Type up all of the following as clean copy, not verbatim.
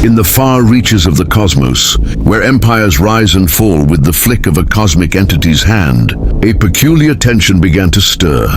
In the far reaches of the cosmos, where empires rise and fall with the flick of a cosmic entity's hand, a peculiar tension began to stir.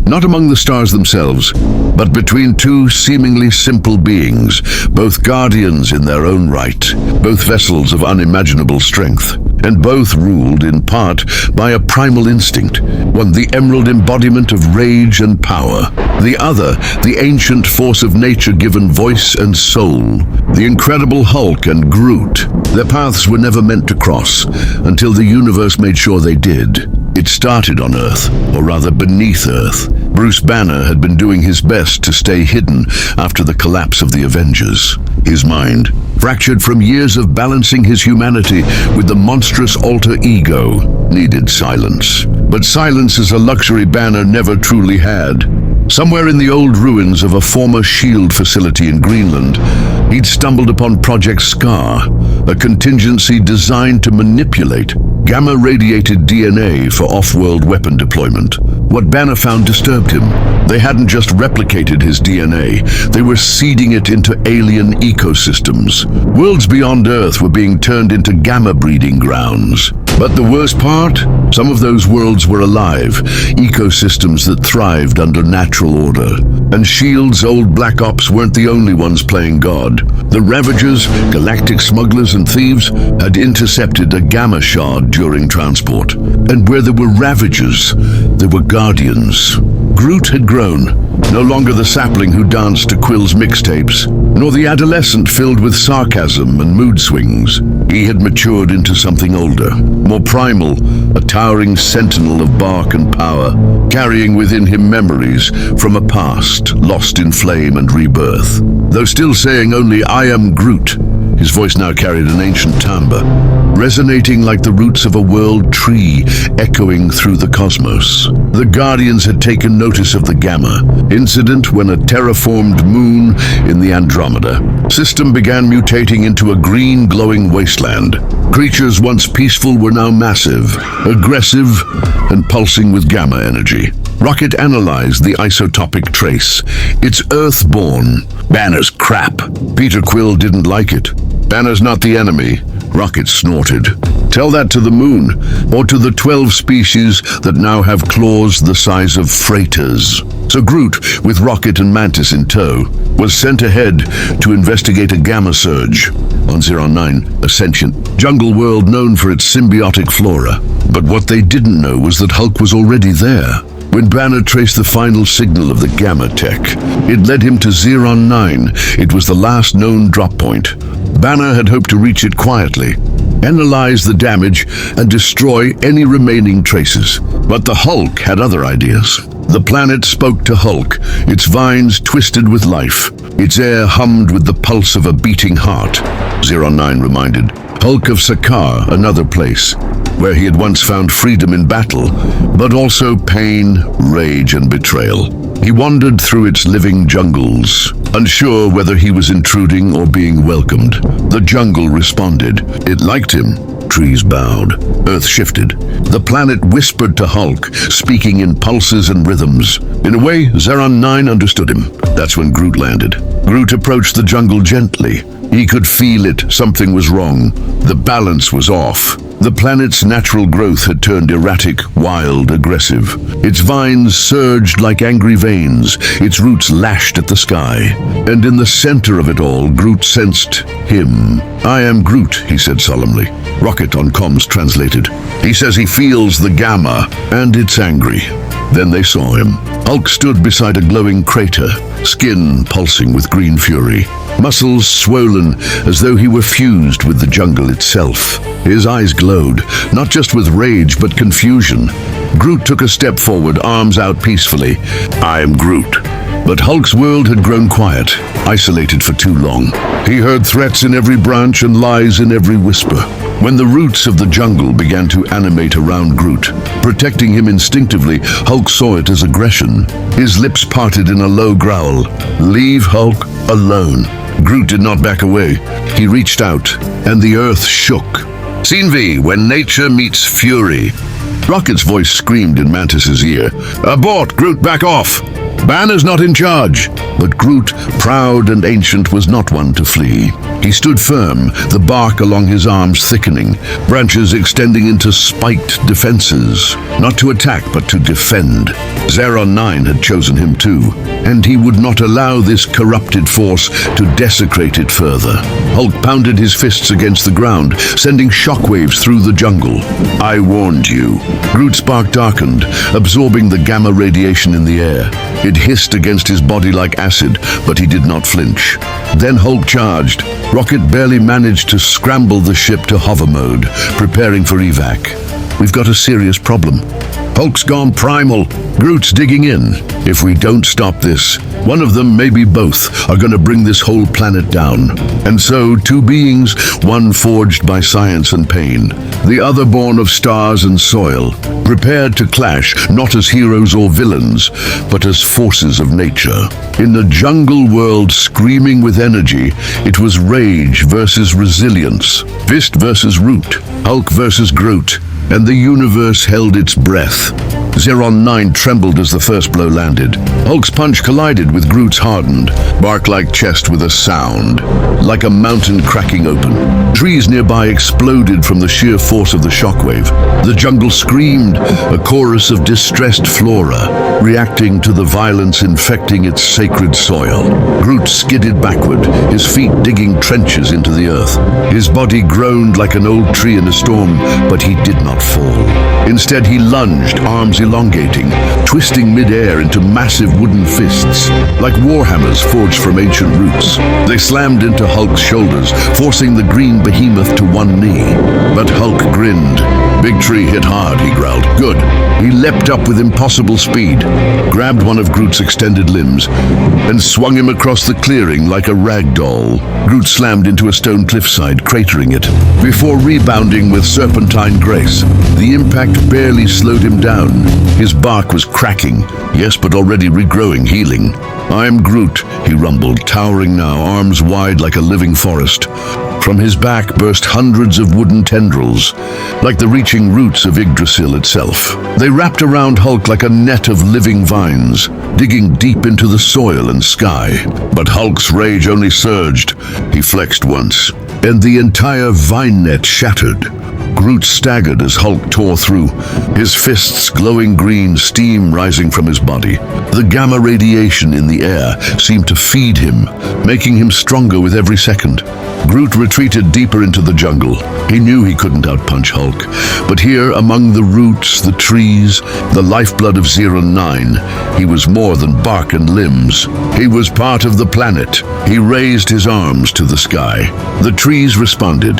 Not among the stars themselves, but between two seemingly simple beings, both guardians in their own right, both vessels of unimaginable strength, and both ruled in part by a primal instinct, one the emerald embodiment of rage and power, the other the ancient force of nature given voice and soul. The incredible Hulk and Groot. Their paths were never meant to cross, until the universe made sure they did. It started on Earth, or rather beneath Earth. Bruce Banner had been doing his best to stay hidden after the collapse of the Avengers. His mind, fractured from years of balancing his humanity with the monstrous alter ego, needed silence. But silence is a luxury Banner never truly had. Somewhere in the old ruins of a former S.H.I.E.L.D. facility in Greenland, he'd stumbled upon Project Scar, a contingency designed to manipulate gamma-radiated DNA for off-world weapon deployment. What Banner found disturbed him. They hadn't just replicated his DNA, they were seeding it into alien ecosystems. Worlds beyond Earth were being turned into gamma breeding grounds. But the worst part? Some of those worlds were alive, ecosystems that thrived under natural order. And S.H.I.E.L.D's old Black Ops weren't the only ones playing God. The Ravagers, galactic smugglers and thieves, had intercepted a gamma shard during transport. And where there were Ravagers, there were Guardians. Groot had grown, no longer the sapling who danced to Quill's mixtapes, nor the adolescent filled with sarcasm and mood swings. He had matured into something older, more primal, a towering sentinel of bark and power, carrying within him memories from a past lost in flame and rebirth. Though still saying only "I am Groot," his voice now carried an ancient timbre, resonating like the roots of a world tree echoing through the cosmos. The Guardians had taken notice of the Gamma incident when a terraformed moon in the Andromeda system began mutating into a green glowing wasteland. Creatures once peaceful were now massive, aggressive, and pulsing with gamma energy. Rocket analyzed the isotopic trace. It's Earthborn. Banner's crap. Peter Quill didn't like it. Banner's not the enemy. Rocket snorted. Tell that to the moon, or to the 12 species that now have claws the size of freighters. So Groot, with Rocket and Mantis in tow, was sent ahead to investigate a gamma surge on 09, a sentient jungle world known for its symbiotic flora. But what they didn't know was that Hulk was already there. When Banner traced the final signal of the gamma tech, it led him to 09. It was the last known drop point. Banner had hoped to reach it quietly, analyze the damage, and destroy any remaining traces. But the Hulk had other ideas. The planet spoke to Hulk, its vines twisted with life. Its air hummed with the pulse of a beating heart. 09 reminded Hulk of Sakaar, another place, where he had once found freedom in battle, but also pain, rage, and betrayal. He wandered through its living jungles, unsure whether he was intruding or being welcomed. The jungle responded. It liked him. Trees bowed. Earth shifted. The planet whispered to Hulk, speaking in pulses and rhythms. In a way, 09 understood him. That's when Groot landed. Groot approached the jungle gently. He could feel it. Something was wrong. The balance was off. The planet's natural growth had turned erratic, wild, aggressive. Its vines surged like angry veins, its roots lashed at the sky. And in the center of it all, Groot sensed him. "I am Groot," he said solemnly. Rocket on comms translated. "He says he feels the gamma, and it's angry." Then they saw him. Hulk stood beside a glowing crater, skin pulsing with green fury, muscles swollen as though he were fused with the jungle itself. His eyes glowed, not just with rage but confusion. Groot took a step forward, arms out peacefully. "I am Groot." But Hulk's world had grown quiet, isolated for too long. He heard threats in every branch and lies in every whisper. When the roots of the jungle began to animate around Groot, protecting him instinctively, Hulk saw it as aggression. His lips parted in a low growl. "Leave Hulk alone." Groot did not back away. He reached out, and the earth shook. Scene V, when nature meets fury. Rocket's voice screamed in Mantis's ear. "Abort, Groot, back off! Banner's not in charge." But Groot, proud and ancient, was not one to flee. He stood firm, the bark along his arms thickening, branches extending into spiked defenses. Not to attack, but to defend. Zeron 9 had chosen him too, and he would not allow this corrupted force to desecrate it further. Hulk pounded his fists against the ground, sending shockwaves through the jungle. I warned you. Groot's bark darkened, absorbing the gamma radiation in the air. It hissed against his body like acid, but he did not flinch. Then Hulk charged. Rocket barely managed to scramble the ship to hover mode, preparing for evac. We've got a serious problem. Hulk's gone primal. Groot's digging in. If we don't stop this, one of them, maybe both, are going to bring this whole planet down. And so, two beings, one forged by science and pain, the other born of stars and soil, prepared to clash, not as heroes or villains, but as forces of nature. In the jungle world screaming with energy, it was rage versus resilience, fist versus root, Hulk versus Groot, and the universe held its breath. Zeron 9 trembled as the first blow landed. Hulk's punch collided with Groot's hardened, bark-like chest with a sound, like a mountain cracking open. Trees nearby exploded from the sheer force of the shockwave. The jungle screamed, a chorus of distressed flora, reacting to the violence infecting its sacred soil. Groot skidded backward, his feet digging trenches into the earth. His body groaned like an old tree in a storm, but he did not fall. Instead, he lunged, arms elongating, twisting mid-air into massive wooden fists, like warhammers forged from ancient roots. They slammed into Hulk's shoulders, forcing the green behemoth to one knee. But Hulk grinned. Big tree hit hard, he growled. Good. He leapt up with impossible speed, grabbed one of Groot's extended limbs, and swung him across the clearing like a rag doll. Groot slammed into a stone cliffside, cratering it, before rebounding with serpentine grace. The impact barely slowed him down. His bark was cracking, yes, but already regrowing, healing. I'm Groot, he rumbled, towering now, arms wide like a living forest. From his back burst hundreds of wooden tendrils, like the reaching roots of Yggdrasil itself. They wrapped around Hulk like a net of living vines, digging deep into the soil and sky. But Hulk's rage only surged. He flexed once, and the entire vine net shattered. Groot staggered as Hulk tore through, his fists glowing green, steam rising from his body. The gamma radiation in the air seemed to feed him, making him stronger with every second. Groot retreated deeper into the jungle. He knew he couldn't outpunch Hulk, but here, among the roots, the trees, the lifeblood of Zeron 9, he was more than bark and limbs. He was part of the planet. He raised his arms to the sky. The trees responded.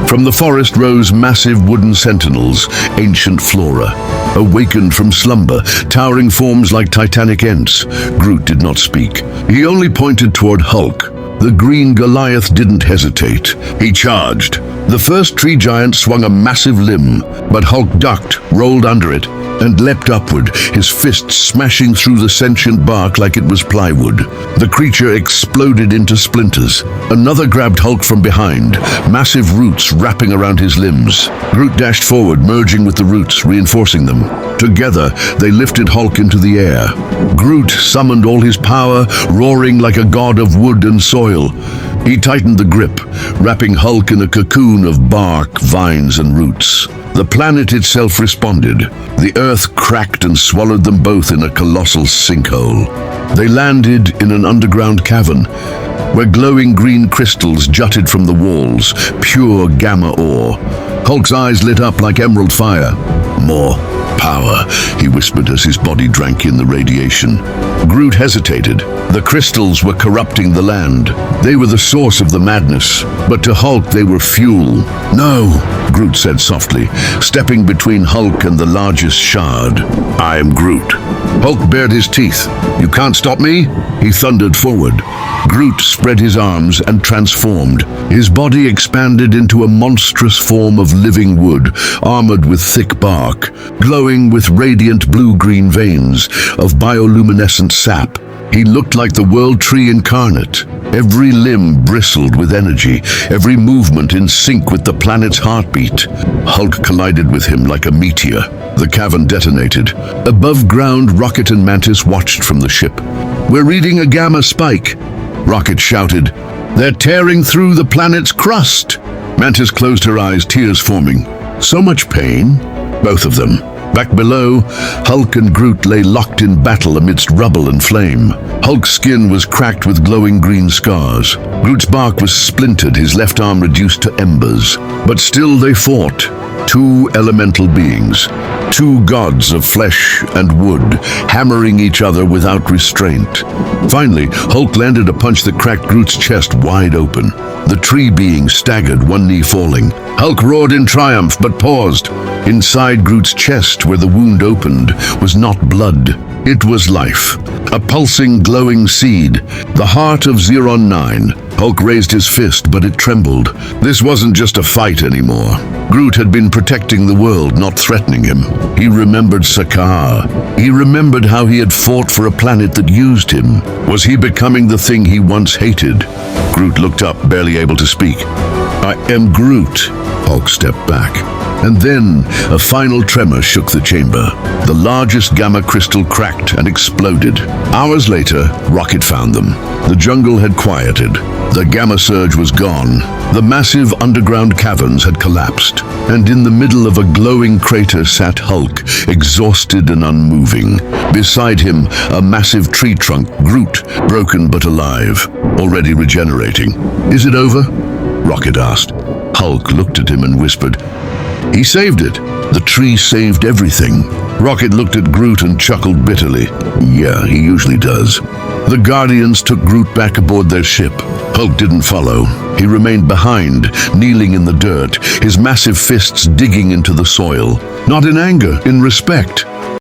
From the forest rose massive wooden sentinels, ancient flora, awakened from slumber, towering forms like titanic ents. Groot did not speak. He only pointed toward Hulk. The green Goliath didn't hesitate. He charged. The first tree giant swung a massive limb, but Hulk ducked, rolled under it, and leapt upward, his fists smashing through the sentient bark like it was plywood. The creature exploded into splinters. Another grabbed Hulk from behind, massive roots wrapping around his limbs. Groot dashed forward, merging with the roots, reinforcing them. Together, they lifted Hulk into the air. Groot summoned all his power, roaring like a god of wood and soil. He tightened the grip, wrapping Hulk in a cocoon of bark, vines, and roots. The planet itself responded. The earth cracked and swallowed them both in a colossal sinkhole. They landed in an underground cavern, where glowing green crystals jutted from the walls, pure gamma ore. Hulk's eyes lit up like emerald fire. More power, he whispered as his body drank in the radiation. Groot hesitated. The crystals were corrupting the land. They were the source of the madness, but to Hulk they were fuel. No, Groot said softly, stepping between Hulk and the largest shard. I am Groot. Hulk bared his teeth. You can't stop me? He thundered forward. Groot spread his arms and transformed. His body expanded into a monstrous form of living wood, armored with thick bark, glowing with radiant blue-green veins of bioluminescent sap. He looked like the world tree incarnate. Every limb bristled with energy, every movement in sync with the planet's heartbeat. Hulk collided with him like a meteor. The cavern detonated. Above ground, Rocket and Mantis watched from the ship. We're reading a gamma spike, Rocket shouted. They're tearing through the planet's crust. Mantis closed her eyes, tears forming. So much pain. Both of them. Back below, Hulk and Groot lay locked in battle amidst rubble and flame. Hulk's skin was cracked with glowing green scars. Groot's bark was splintered, his left arm reduced to embers. But still they fought. Two elemental beings. Two gods of flesh and wood, hammering each other without restraint. Finally, Hulk landed a punch that cracked Groot's chest wide open. The tree being staggered, one knee falling. Hulk roared in triumph, but paused. Inside Groot's chest, where the wound opened, was not blood. It was life. A pulsing, glowing seed. The heart of Zeron 9. Hulk raised his fist, but it trembled. This wasn't just a fight anymore. Groot had been protecting the world, not threatening him. He remembered Sakaar. He remembered how he had fought for a planet that used him. Was he becoming the thing he once hated? Groot looked up, barely able to speak. "I am Groot." Hulk stepped back. And then a final tremor shook the chamber. The largest gamma crystal cracked and exploded. Hours later, Rocket found them. The jungle had quieted. The gamma surge was gone. The massive underground caverns had collapsed. And in the middle of a glowing crater sat Hulk, exhausted and unmoving. Beside him, a massive tree trunk, Groot, broken but alive, already regenerating. "Is it over?" Rocket asked. Hulk looked at him and whispered, "He saved it. The tree saved everything." Rocket looked at Groot and chuckled bitterly. "Yeah, he usually does." The Guardians took Groot back aboard their ship. Hulk didn't follow. He remained behind, kneeling in the dirt, his massive fists digging into the soil. Not in anger, in respect.